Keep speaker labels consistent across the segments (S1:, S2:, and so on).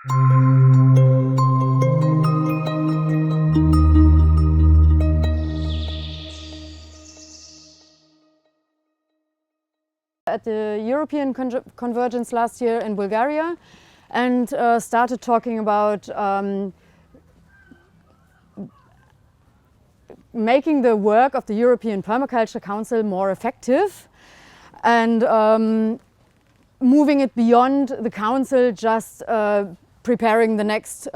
S1: At the European Convergence last year in Bulgaria, and started talking about making the work of the European Permaculture Council more effective and moving it beyond the Council just preparing the next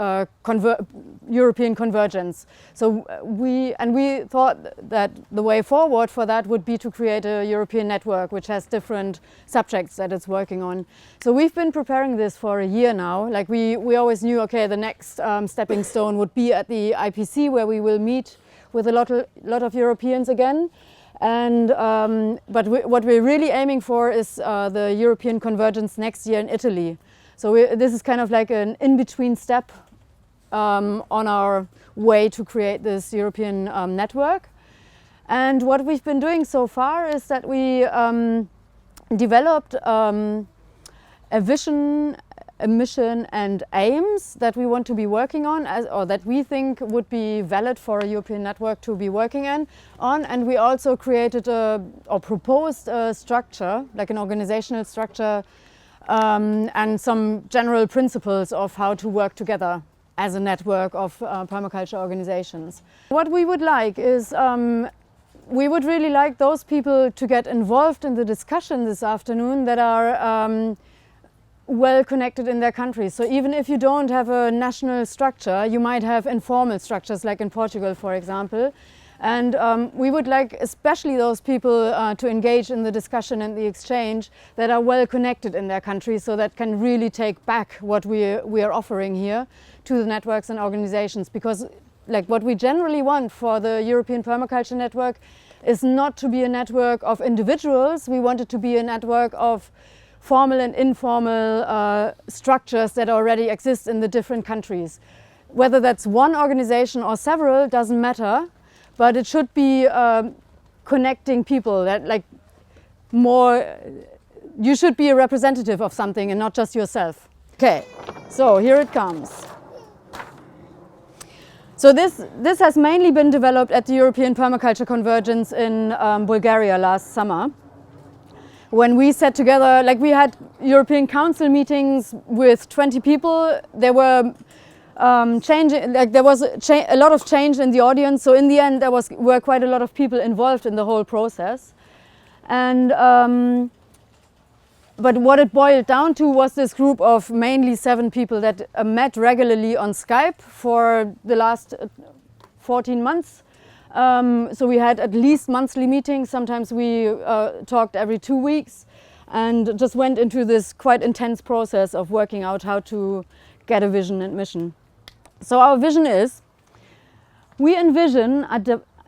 S1: European convergence. So we thought that the way forward for that would be to create a European network which has different subjects that it's working on. So we've been preparing this for a year now. Like we always knew, okay, the next stepping stone would be at the IPC, where we will meet with a lot of Europeans again. And but what we're really aiming for is the European convergence next year in Italy. So this is kind of like an in-between step on our way to create this European network. And what we've been doing so far is that we developed a vision, a mission and aims that we want to be working on, or that we think would be valid for a European network to be working on. And we also created or proposed a structure, like an organizational structure, and some general principles of how to work together as a network of permaculture organizations. What we would like is, we would really like those people to get involved in the discussion this afternoon that are well connected in their countries. So even if you don't have a national structure, you might have informal structures, like in Portugal, for example. And we would like especially those people to engage in the discussion and the exchange that are well connected in their countries, so that can really take back what we are offering here to the networks and organizations. Because like what we generally want for the European Permaculture Network is not to be a network of individuals. We want it to be a network of formal and informal structures that already exist in the different countries. Whether that's one organization or several doesn't matter. But it should be connecting people, that like more, you should be a representative of something and not just yourself. Okay, so here it comes. So this has mainly been developed at the European Permaculture Convergence in Bulgaria last summer. When we sat together, like we had European Council meetings with 20 people, there were there was a lot of change in the audience, so in the end there were quite a lot of people involved in the whole process. And but what it boiled down to was this group of mainly 7 people that met regularly on Skype for the last 14 months. So we had at least monthly meetings. Sometimes we talked every 2 weeks, and just went into this quite intense process of working out how to get a vision and mission. So our vision is, we envision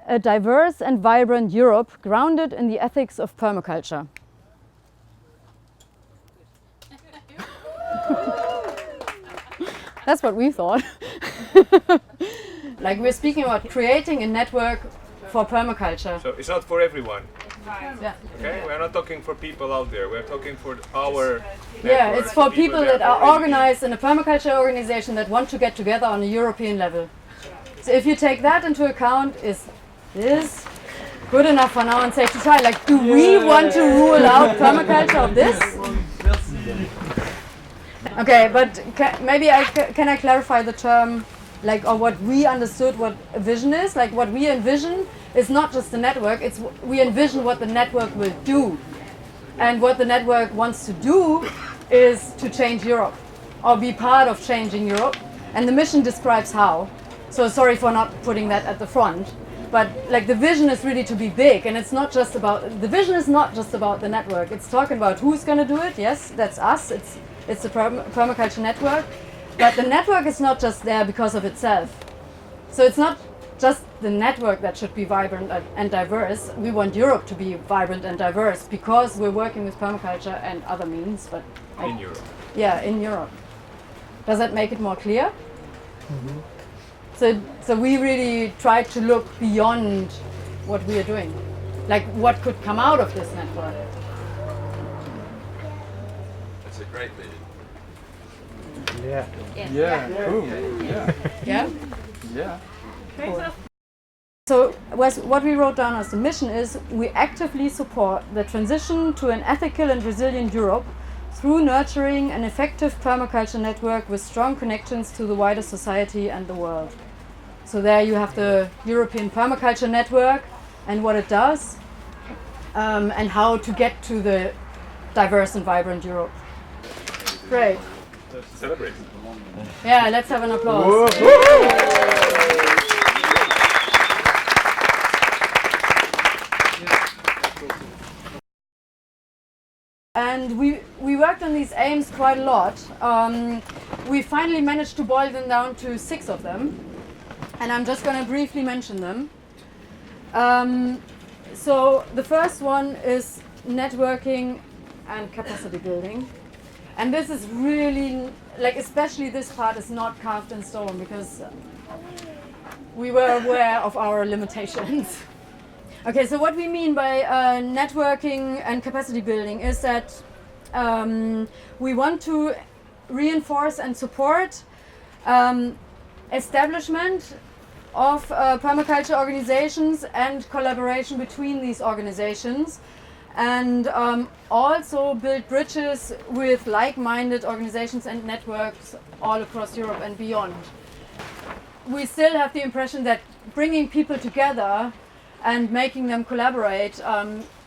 S1: a diverse and vibrant Europe grounded in the ethics of permaculture. That's what we thought. Like we're speaking about creating a network for permaculture.
S2: So it's not for everyone.
S1: Right. Yeah.
S2: Okay, we're not talking for people out there. We're talking for our network.
S1: Yeah, it's for people that are organized in a permaculture organization that want to get together on a European level. So if you take that into account, is this good enough for now and safe to try? Like, do we want to rule out permaculture of this? Okay, but maybe can I clarify the term, like, or what we understood what a vision is? Like, what we envision is not just the network, it's we envision what the network will do. And what the network wants to do is to change Europe, or be part of changing Europe. And the mission describes how. So sorry for not putting that at the front. But like the vision is really to be big, and it's not just about, the vision is not just about the network. It's talking about who's going to do it. Yes, that's us. It's the permaculture network. But the network is not just there because of itself. So it's not just the network that should be vibrant and diverse. We want Europe to be vibrant and diverse because we're working with permaculture and other means. But
S2: in Europe.
S1: Yeah, in Europe. Does that make it more clear? Mm-hmm. So we really try to look beyond what we are doing. Like what could come out of this network.
S2: That's a great vision.
S3: Yeah.
S4: Yeah. Cool. Yeah.
S1: Yeah?
S4: Yeah.
S1: So what we wrote down as the mission is we actively support the transition to an ethical and resilient Europe through nurturing an effective permaculture network with strong connections to the wider society and the world. So there you have the European Permaculture Network and what it does and how to get to the diverse and vibrant Europe. Great.
S2: Celebrate.
S1: Yeah, let's have an applause. And we worked on these aims quite a lot. We finally managed to boil them down to 6 of them. And I'm just going to briefly mention them. So the first one is networking and capacity building. And this is really, like, especially this part is not carved in stone because we were aware of our limitations. Okay, so what we mean by networking and capacity building is that we want to reinforce and support establishment of permaculture organizations and collaboration between these organizations, and also build bridges with like-minded organizations and networks all across Europe and beyond. We still have the impression that bringing people together and making them collaborate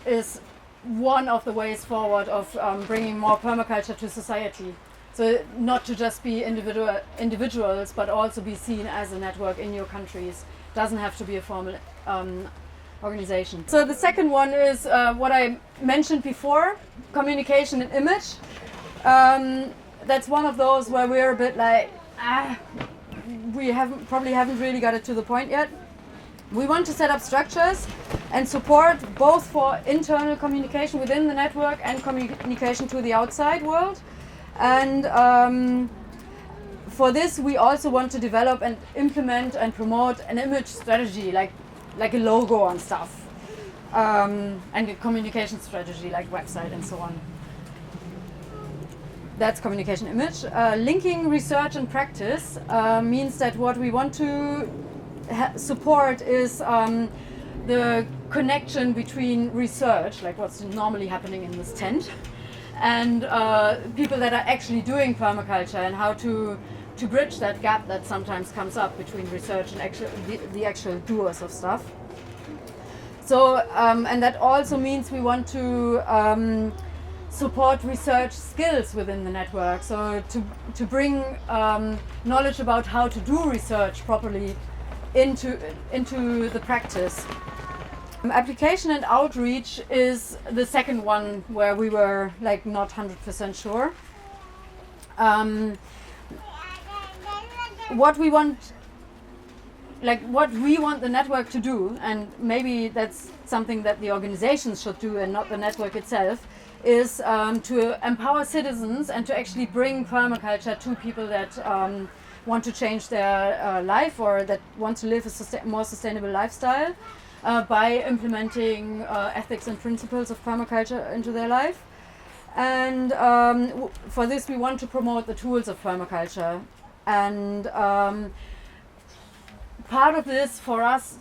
S1: is one of the ways forward of bringing more permaculture to society. So not to just be individuals, but also be seen as a network in your countries. Doesn't have to be a formal organization. So the second one is what I mentioned before, communication and image. That's one of those where we're a bit like, we probably haven't really got it to the point yet. We want to set up structures and support both for internal communication within the network and communication to the outside world. And for this, we also want to develop and implement and promote an image strategy, like a logo and stuff, and a communication strategy like website and so on. That's communication image. Linking research and practice means that what we want to support is the connection between research, like what's normally happening in this tent, and people that are actually doing permaculture, and how to bridge that gap that sometimes comes up between research and the actual doers of stuff. So, and that also means we want to support research skills within the network. So to bring knowledge about how to do research properly into the practice. Application and outreach is the second one where we were like not 100% sure. What we want the network to do, and maybe that's something that the organizations should do and not the network itself, is to empower citizens and to actually bring permaculture to people that want to change their life or that want to live a more sustainable lifestyle by implementing ethics and principles of permaculture into their life. And for this we want to promote the tools of permaculture. And part of this for us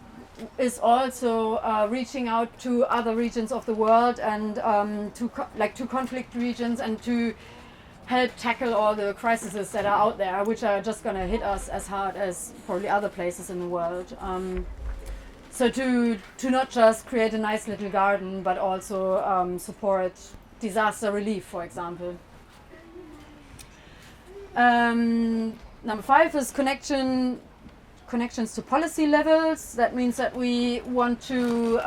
S1: is also reaching out to other regions of the world and to conflict regions, and to help tackle all the crises that are out there, which are just going to hit us as hard as probably other places in the world. So to not just create a nice little garden, but also support disaster relief, for example. Number 5 is connections to policy levels. That means that we want to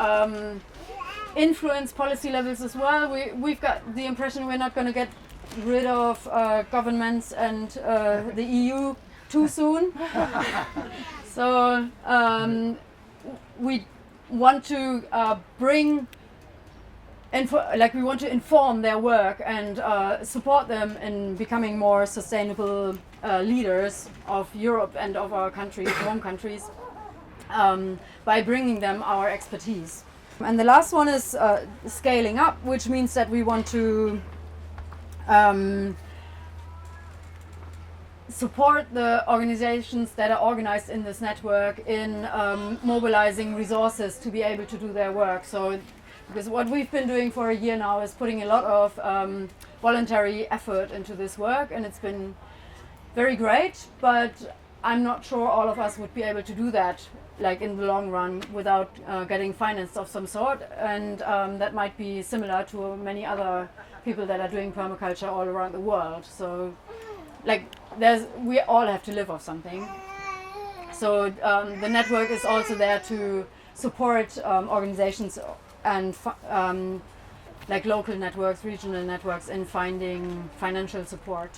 S1: influence policy levels as well. We've got the impression we're not going to get rid of governments and the EU too soon. So we want to we want to inform their work and support them in becoming more sustainable leaders of Europe and of our countries, home countries, by bringing them our expertise. And the last one is scaling up, which means that we want to support the organizations that are organized in this network in mobilizing resources to be able to do their work. So, because what we've been doing for a year now is putting a lot of voluntary effort into this work, and it's been very great, but I'm not sure all of us would be able to do that like in the long run without getting finance of some sort, and that might be similar to many other people that are doing permaculture all around the world. So like we all have to live off something. So the network is also there to support organizations and like local networks, regional networks in finding financial support.